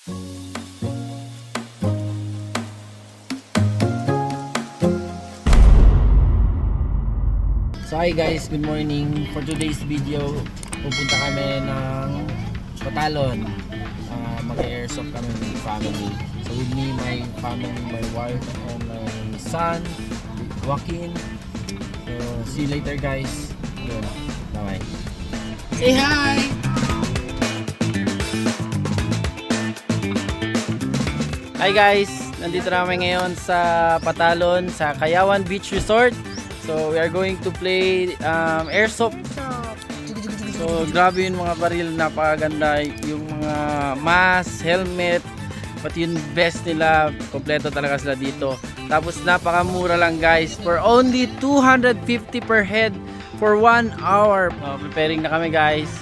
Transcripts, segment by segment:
So hi guys, good morning. For today's video, pupunta kami ng Batalon. Mag-airsoft kami with family. So with me, my family, my wife, and my son, Joaquin. So see you later guys. Yun, bye. Say hi! Hi guys, nandito namin ngayon sa Batalon, sa Kayawan Beach Resort. So we are going to play airsoft. So grabe yung mga baril, napakaganda yung mga mask, helmet, pati yung vest nila, kompleto talaga sila dito. Tapos napakamura lang guys, for only 250 per head for 1 hour. Preparing na kami guys.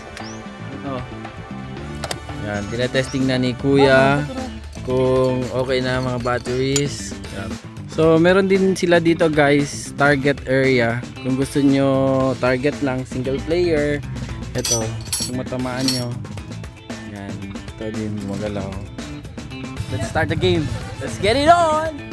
Yan, tinetesting na ni Kuya kung okay na mga batteries. Yan. So meron din sila dito guys, target area. Kung gusto nyo target lang, single player, ito, kung matamaan nyo, yan, ito din magalaw. Let's start the game. Let's get it on!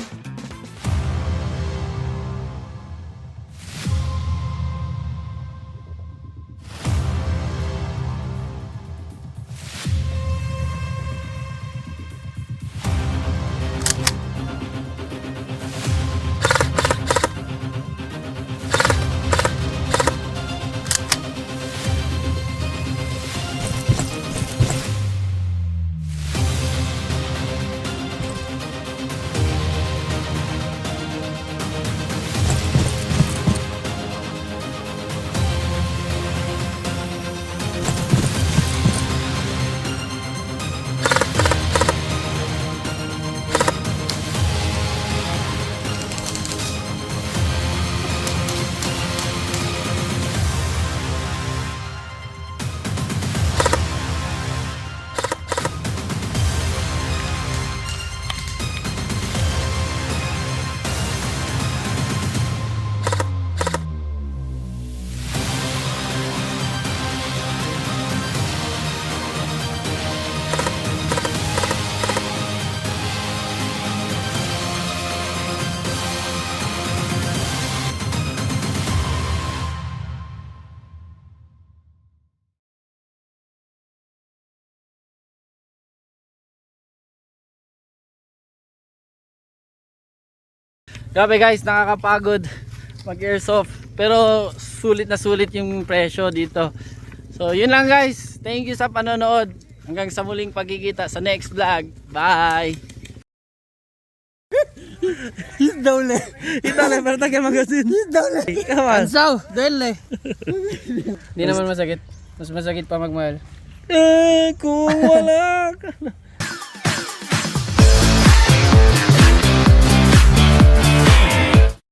Grabe guys, nakakapagod mag-airsoft, pero sulit na sulit yung presyo dito. So yun lang guys, thank you sa panonood. Hanggang sa muling pagkikita sa next vlog. Bye! He's down le. Pero tagal magasin. He's down le. Come on. Ansaw, dele. Hindi naman masakit. Mas masakit pa magmahal. Kung wala ka.